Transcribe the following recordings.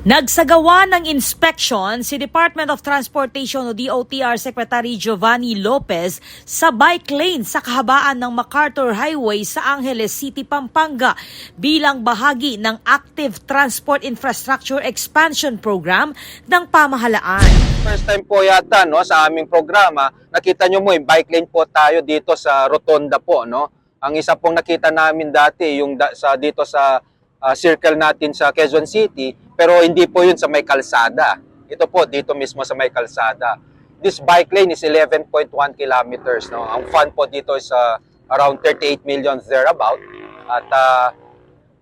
Nagsagawa ng inspection si Department of Transportation o DOTR Secretary Giovanni Lopez sa bike lane sa kahabaan ng MacArthur Highway sa Angeles City, Pampanga bilang bahagi ng Active Transport Infrastructure Expansion Program ng pamahalaan. First time po yata sa aming programa, nakita nyo mo yung bike lane po tayo dito sa Rotonda po. Ang isa pong nakita namin dati yung dito sa circle natin sa Quezon City, pero hindi po yun sa may kalsada. Ito po dito mismo sa may kalsada. This bike lane is 11.1 kilometers. Ang fund po dito is around 38 million thereabout. At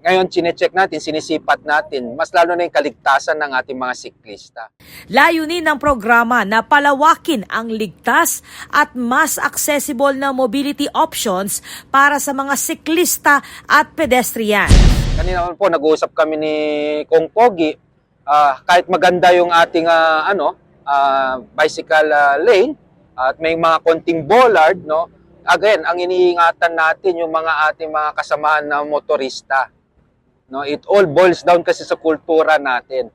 ngayon chinecheck natin, sinisipat natin, mas lalo na yung kaligtasan ng ating mga siklista. Layunin ng programa na palawakin ang ligtas at mas accessible na mobility options para sa mga siklista at pedestrian. Kanina po nag-uusap kami ni Kong Pogi, kahit maganda yung ating bicycle lane at may mga konting bollard, again, ang iniingatan natin yung ating mga kasamahan na motorista. It all boils down kasi sa kultura natin.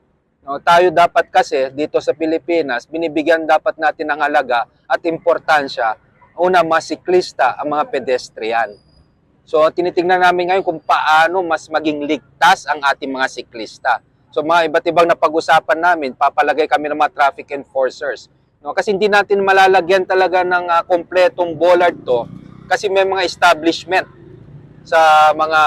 Tayo dapat kasi dito sa Pilipinas, binibigyan dapat natin ng halaga at importansya, una mga siklista, ang mga pedestrian. So tinitingnan namin ngayon kung paano mas maging ligtas ang ating mga siklista. So mga iba't ibang napag-usapan namin, papalagay kami ng mga traffic enforcers. Kasi hindi natin malalagyan talaga ng kompletong bollard to kasi may mga establishment sa mga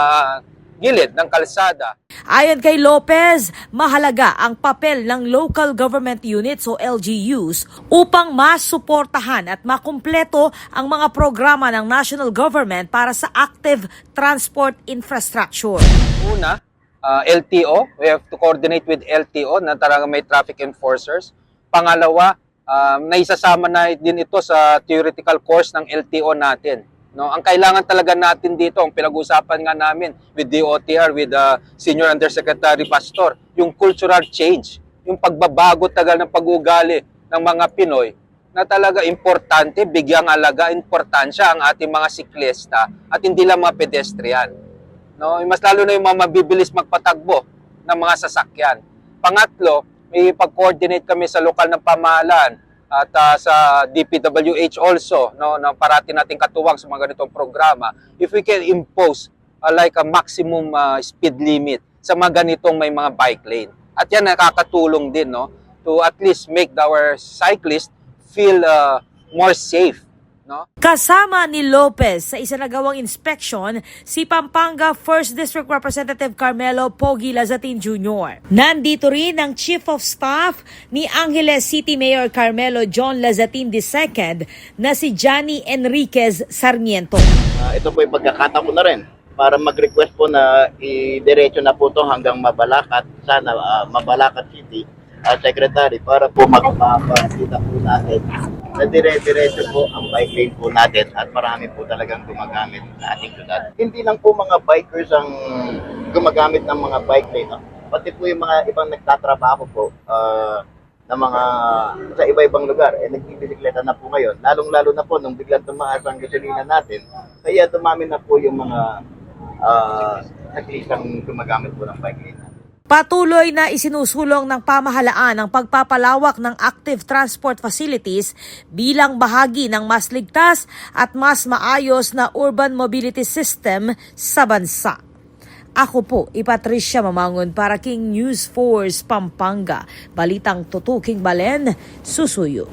gilid ng kalsada. Ayon kay Lopez, mahalaga ang papel ng local government units o LGUs upang masuportahan at makumpleto ang mga programa ng national government para sa active transport infrastructure. Una, LTO, we have to coordinate with LTO na talaga may traffic enforcers. Pangalawa, naisasama na din ito sa theoretical course ng LTO natin. Ang kailangan talaga natin dito, ang pinag-usapan nga namin with DOTR, with Senior Undersecretary Pastor, yung cultural change, yung pagbabago tagal ng pag-ugali ng mga Pinoy na talaga importante, bigyang alaga, importansya ang ating mga siklista at hindi lang mga pedestrian. Mas lalo na yung mga mabibilis magpatagbo ng mga sasakyan. Pangatlo, may pag-coordinate kami sa lokal ng pamahalaan at sa DPWH also, na parati nating katuwang sa mga ganitong programa, if we can impose like a maximum speed limit sa mga ganitong may mga bike lane. At yan nakakatulong din to at least make our cyclists feel more safe. Kasama ni Lopez sa isinagawang inspection si Pampanga 1st District Representative Carmelo Pogi Lazatin Jr. Nandito rin ang Chief of Staff ni Angeles City Mayor Carmelo John Lazatin II na si Johnny Enriquez Sarmiento. Ito po yung pagkakataon ko na rin para mag-request po na i-diretso na po ito hanggang Mabalacat, sana Mabalacat City Secretary, para po magpapakita po natin na dire-diretso po ang bike lane po natin at marami po talagang gumagamit sa ating syudad. Hindi lang po mga bikers ang gumagamit ng mga bike lane, pati po yung mga ibang nagtatrabaho po na mga sa iba-ibang lugar, nagbibisikleta na po ngayon, lalong-lalo na po nung biglang tumaas ang gasolina natin, kaya dumami na po yung mga saklistang gumagamit po ng bike lane. Patuloy na isinusulong ng pamahalaan ang pagpapalawak ng active transport facilities bilang bahagi ng mas ligtas at mas maayos na urban mobility system sa bansa. Ako po, Patricia Mamangon para King News Force Pampanga. Balitang tutuking Balen, susuyo.